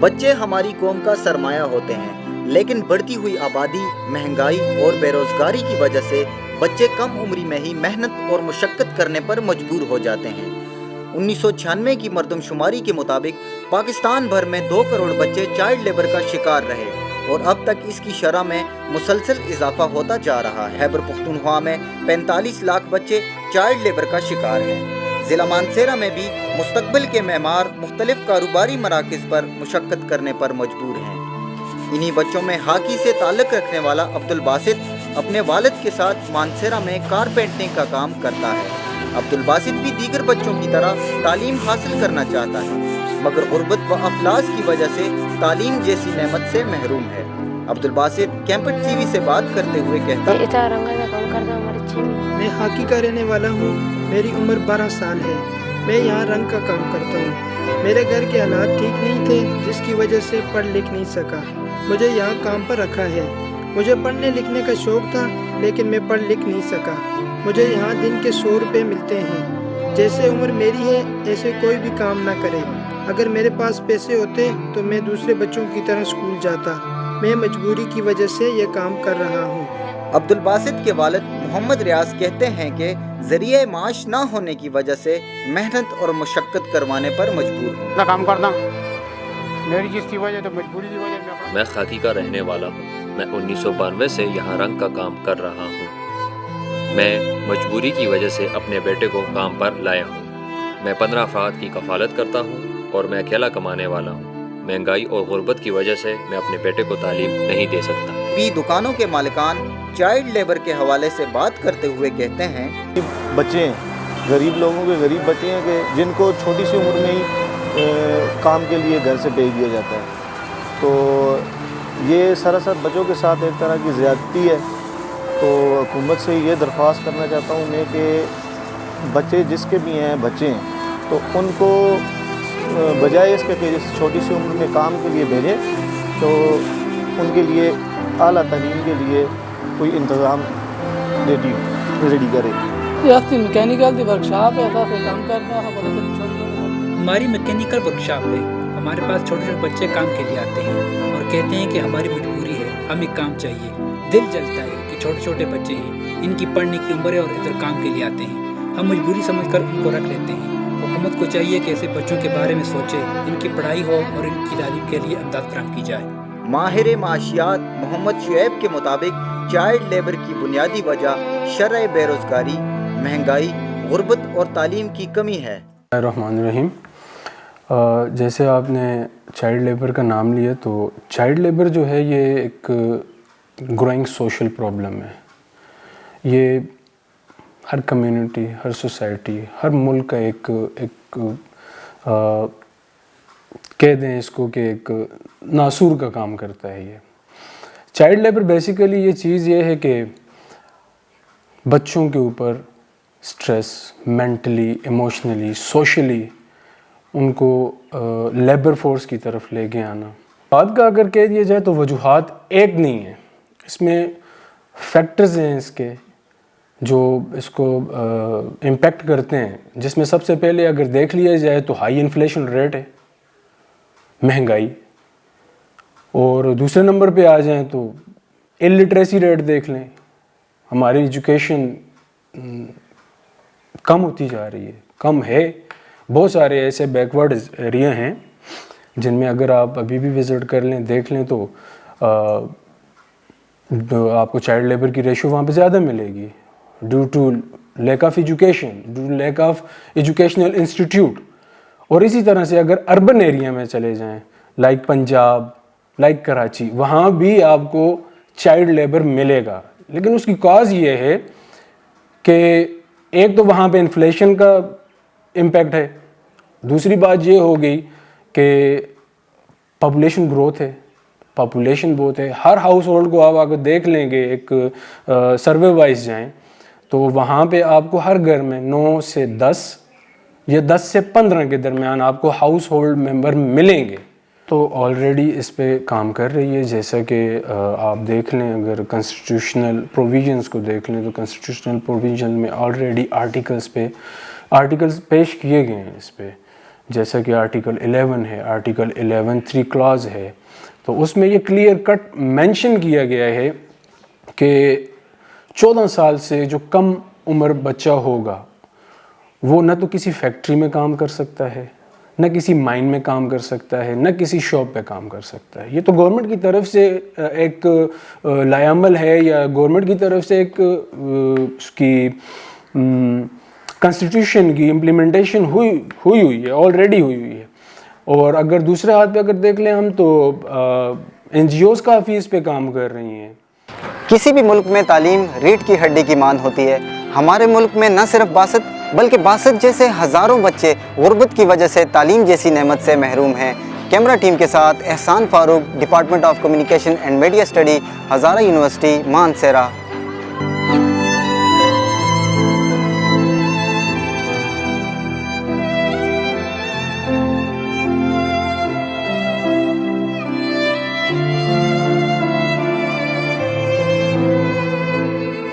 بچے ہماری قوم کا سرمایہ ہوتے ہیں، لیکن بڑھتی ہوئی آبادی، مہنگائی اور بے روزگاری کی وجہ سے بچے کم عمری میں ہی محنت اور مشقت کرنے پر مجبور ہو جاتے ہیں۔ 1996 کی مردم شماری کے مطابق پاکستان بھر میں 2 کروڑ بچے چائلڈ لیبر کا شکار رہے اور اب تک اس کی شرح میں مسلسل اضافہ ہوتا جا رہا ہے۔ خیبر پختونخوا میں 45 لاکھ بچے چائلڈ لیبر کا شکار ہیں۔ ضلع مانسہرہ میں بھی مستقبل کے معمار مختلف کاروباری مراکز پر مشقت کرنے پر مجبور ہیں۔ انہی بچوں میں ہاکی سے تعلق رکھنے والا عبدالباسط اپنے والد کے ساتھ مانسہرہ میں کارپینٹنگ کا کام کرتا ہے۔ عبدالباسط بھی دیگر بچوں کی طرح تعلیم حاصل کرنا چاہتا ہے، مگر غربت و افلاس کی وجہ سے تعلیم جیسی نعمت سے محروم ہے۔ عبدالباسط کیمپٹ ٹی وی سے بات کرتے ہوئے کہتا ہے، میں ہاکی کا رہنے والا ہوں، میری عمر 12 سال ہے، میں یہاں رنگ کا کام کرتا ہوں۔ میرے گھر کے حالات ٹھیک نہیں تھے جس کی وجہ سے پڑھ لکھ نہیں سکا، مجھے یہاں کام پر رکھا ہے۔ مجھے پڑھنے لکھنے کا شوق تھا لیکن میں پڑھ لکھ نہیں سکا۔ مجھے یہاں دن کے 100 روپے ملتے ہیں۔ جیسے عمر میری ہے ایسے کوئی بھی کام نہ کرے۔ اگر میرے پاس پیسے ہوتے تو میں دوسرے بچوں کی طرح اسکول جاتا۔ میں مجبوری کی وجہ سے یہ کام کر رہا ہوں۔ عبدالباسط کے والد محمد ریاض کہتے ہیں کہ ذریعہ معاش نہ ہونے کی وجہ سے محنت اور مشقت کروانے پر مجبور ہوں۔ کام کرتا میری جس کی وجہ تو مجبوری کی وجہ میں خاکی کا رہنے والا ہوں۔ میں 1992 سے یہاں رنگ کا کام کر رہا ہوں۔ میں مجبوری کی وجہ سے اپنے بیٹے کو کام پر لایا ہوں۔ میں 15 افراد کی کفالت کرتا ہوں اور میں اکیلا کمانے والا ہوں۔ مہنگائی اور غربت کی وجہ سے میں اپنے بیٹے کو تعلیم نہیں دے سکتا۔ بھی دکانوں کے مالکان چائلڈ لیبر کے حوالے سے بات کرتے ہوئے کہتے ہیں، بچے ہیں، غریب لوگوں کے غریب بچے ہیں کہ جن کو چھوٹی سی عمر میں ہی کام کے لیے گھر سے بھیج دیا جاتا ہے، تو یہ سراسر بچوں کے ساتھ ایک طرح کی زیادتی ہے۔ تو حکومت سے یہ درخواست کرنا چاہتا ہوں میں کہ بچے جس کے بھی ہیں بچے ہیں تو ان کو بجائے اس کے کہ چھوٹی سی عمر میں کام کے لیے بھیجیں تو ان کے لیے اعلیٰ تعلیم کے لیے کوئی انتظام ریڈی کرے۔ میکینیکل دی ورکشاپ ہے، کام کرتا ہے۔ ہماری میکینیکل ورکشاپ ہے، ہمارے پاس چھوٹے چھوٹے بچے کام کے لیے آتے ہیں اور کہتے ہیں کہ ہماری مجبوری ہے، ہمیں کام چاہیے۔ دل جلتا ہے کہ چھوٹے چھوٹے بچے ہیں، ان کی پڑھنے کی عمر ہے اور ادھر کام کے لیے آتے ہیں، ہم مجبوری سمجھ کر ان کو رکھ لیتے ہیں۔ حکومت کو چاہیے کہ ایسے بچوں کے بارے میں سوچے، ان کی پڑھائی ہو اور ان کی تعلیم کے لیے امداد فراہم کی جائے۔ ماہر معاشیات محمد شعیب کے مطابق چائلڈ لیبر کی بنیادی وجہ شرح بے روزگاری، مہنگائی، غربت اور تعلیم کی کمی ہے۔ الرحمن الرحیم۔ جیسے آپ نے چائلڈ لیبر کا نام لیا تو چائلڈ لیبر جو ہے یہ ایک گروئنگ سوشل پرابلم ہے۔ یہ ہر کمیونٹی، ہر سوسائٹی، ہر ملک کا ایک کہہ دیں اس کو کہ ایک ناسور کا کام کرتا ہے۔ یہ چائلڈ لیبر بیسیکلی یہ چیز یہ ہے کہ بچوں کے اوپر سٹریس، مینٹلی، ایموشنلی، سوشلی ان کو لیبر فورس کی طرف لے کے آنا۔ بات کا اگر کہہ دیا جائے تو وجوہات ایک نہیں ہیں، اس میں فیکٹرز ہیں اس کے جو اس کو امپیکٹ کرتے ہیں، جس میں سب سے پہلے اگر دیکھ لیا جائے تو ہائی انفلیشن ریٹ ہے، مہنگائی، اور دوسرے نمبر پہ آ جائیں تو الٹریسی ریٹ دیکھ لیں، ہماری ایجوکیشن کم ہوتی جا رہی ہے، کم ہے۔ بہت سارے ایسے بیکورڈ ایریا ہیں جن میں اگر آپ ابھی بھی وزٹ کر لیں، دیکھ لیں تو آپ کو چائلڈ لیبر کی ریشو وہاں پہ زیادہ ملے گی due to lack of education, due to lack of educational institute. اور اسی طرح سے اگر اربن ایریا میں چلے جائیں لائک پنجاب، لائک کراچی، وہاں بھی آپ کو چائلڈ لیبر ملے گا، لیکن اس کی کاز یہ ہے کہ ایک تو وہاں پہ انفلیشن کا امپیکٹ ہے، دوسری بات یہ ہو گئی کہ پاپولیشن گروتھ ہے، پاپولیشن بہت ہے۔ ہر ہاؤس ہولڈ کو آپ اگر دیکھ لیں گے، ایک سروے وائز جائیں تو وہاں پہ آپ کو ہر گھر میں 9 سے 10 یا 10 سے 15 کے درمیان آپ کو ہاؤس ہولڈ ممبر ملیں گے۔ تو آلریڈی اس پہ کام کر رہی ہے، جیسا کہ آپ دیکھ لیں، اگر کنسٹیٹیوشنل پروویژنس کو دیکھ لیں تو کنسٹیٹیوشنل پروویژن میں آلریڈی آرٹیکلز پیش کیے گئے ہیں اس پہ، جیسا کہ آرٹیکل 11 ہے، آرٹیکل 11(3) کلاز ہے، تو اس میں یہ کلیئر کٹ مینشن کیا گیا ہے کہ 14 سال سے جو کم عمر بچہ ہوگا وہ نہ تو کسی فیکٹری میں کام کر سکتا ہے، نہ کسی مائن میں کام کر سکتا ہے، نہ کسی شاپ پہ کام کر سکتا ہے۔ یہ تو گورنمنٹ کی طرف سے ایک لائحہ ہے، یا گورنمنٹ کی طرف سے ایک اس کی کنسٹیٹیوشن کی امپلیمنٹیشن ہوئی ہے، آلریڈی ہوئی ہے۔ اور اگر دوسرے ہاتھ پہ اگر دیکھ لیں ہم تو این جی اوز کافی اس پہ کام کر رہی ہیں۔ کسی بھی ملک میں تعلیم ریڑھ کی ہڈی کی مان ہوتی ہے۔ ہمارے ملک میں نہ صرف 62 بلکہ 62 جیسے ہزاروں بچے غربت کی وجہ سے تعلیم جیسی نعمت سے محروم ہیں۔ کیمرہ ٹیم کے ساتھ Ehsan Farooq, department of communication and media study, Hazara university, Mansehra.